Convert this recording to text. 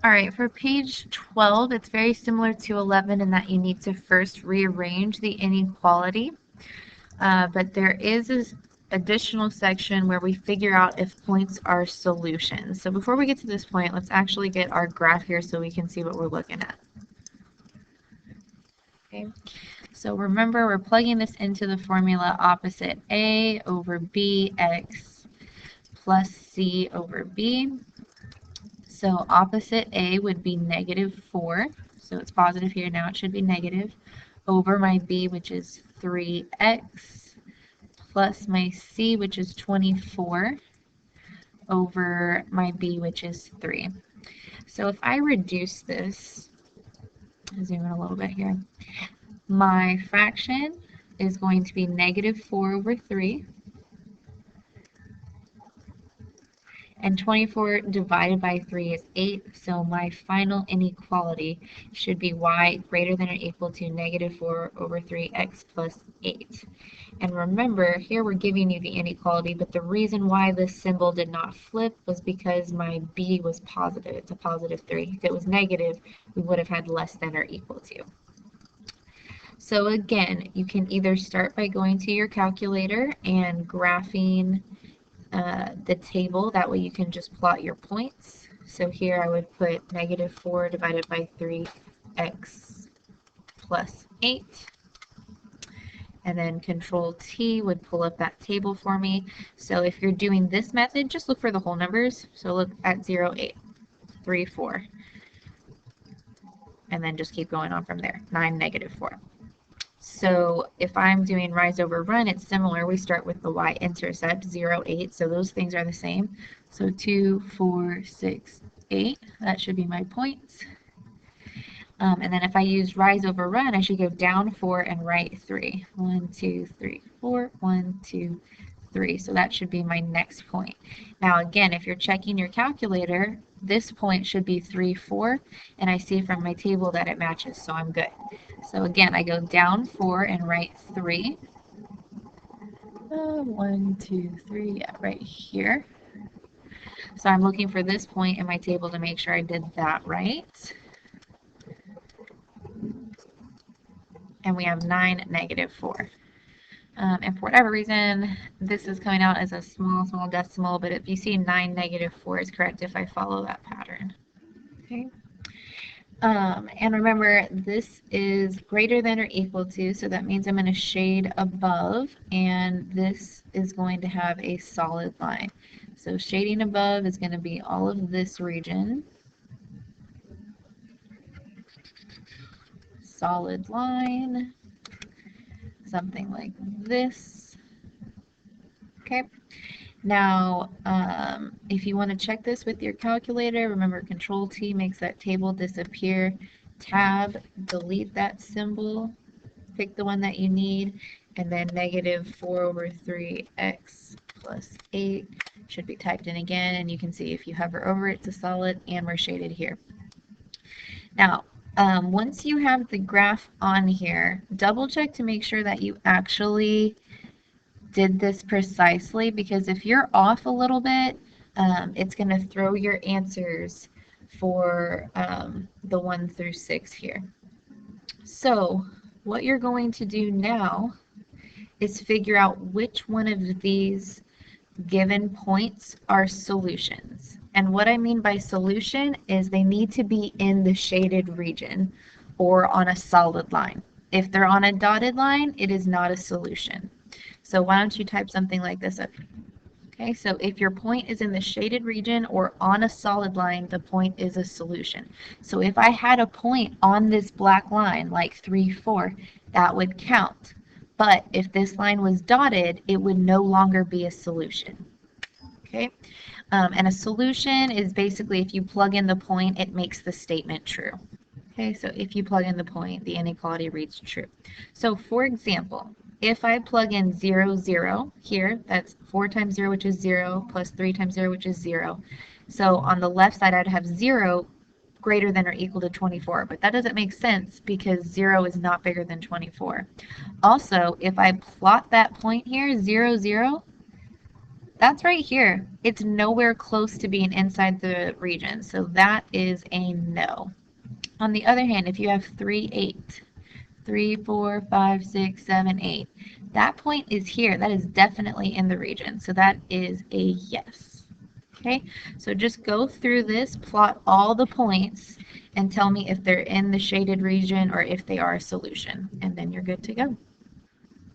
All right, for page 12, it's very similar to 11 in that you need to first rearrange the inequality, but there is this additional section where we figure out if points are solutions. So before we get to this point, let's actually get our graph here so we can see what we're looking at. Okay, so remember we're plugging this into the formula opposite A over B x plus C over B. So opposite A would be -4. So it's positive here, now it should be negative, over my B, which is 3x, plus my C, which is 24, over my B, which is 3. So if I reduce this, zoom in a little bit here, my fraction is going to be -4 over 3. And 24 divided by 3 is 8, so my final inequality should be y greater than or equal to -4 over 3x plus 8. And remember, here we're giving you the inequality, but the reason why this symbol did not flip was because my b was positive. It's a positive 3. If it was negative, we would have had less than or equal to. So again, you can either start by going to your calculator and graphing the table. That way you can just plot your points. So here I would put -4 divided by 3x plus 8. And then Control T would pull up that table for me. So if you're doing this method, just look for the whole numbers. So look at 0, 8, 3, 4. And then just keep going on from there. 9, -4. So if I'm doing rise over run, it's similar. We start with the y-intercept, 0, 8. So those things are the same. So 2, 4, 6, 8. That should be my points. And then if I use rise over run, I should go down 4 and right 3. 1, 2, 3, 4. 1, 2, 3. So that should be my next point. Now again, if you're checking your calculator, this point should be 3, 4. And I see from my table that it matches, so I'm good. So again, I go down 4 and right 3. 1, 2, 3, yeah, right here. So I'm looking for this point in my table to make sure I did that right. And we have 9, -4. And for whatever reason, this is coming out as a small decimal, but if you see 9, -4 is correct if I follow that pattern. Okay. And remember, this is greater than or equal to, so that means I'm going to shade above, and this is going to have a solid line. So shading above is going to be all of this region. Solid line, something like this. Okay. Now, if you want to check this with your calculator, remember Control T makes that table disappear. Tab, delete that symbol, pick the one that you need, and then -4 over 3x plus 8 should be typed in again, and you can see if you hover over it, it's a solid, and we're shaded here. Now, once you have the graph on here, double check to make sure that you actually did this precisely, because if you're off a little bit, it's going to throw your answers for the 1 through 6 here. So what you're going to do now is figure out which one of these given points are solutions. And what I mean by solution is they need to be in the shaded region or on a solid line. If they're on a dotted line, it is not a solution. So why don't you type something like this up? Okay, so if your point is in the shaded region or on a solid line, the point is a solution. So if I had a point on this black line, like 3, 4, that would count. But if this line was dotted, it would no longer be a solution. Okay, and a solution is basically if you plug in the point, it makes the statement true. Okay, so if you plug in the point, the inequality reads true. So for example, if I plug in 0, 0 here, that's 4 times 0, which is 0, plus 3 times 0, which is 0. So on the left side, I'd have 0 greater than or equal to 24, but that doesn't make sense because 0 is not bigger than 24. Also, if I plot that point here, 0, 0, That's right here. It's nowhere close to being inside the region, so that is a no. On the other hand, if you have 3, 8, 3, 4, 5, 6, 7, 8, that point is here. That is definitely in the region, so that is a yes. Okay, so just go through this, plot all the points, and tell me if they're in the shaded region or if they are a solution, and then you're good to go.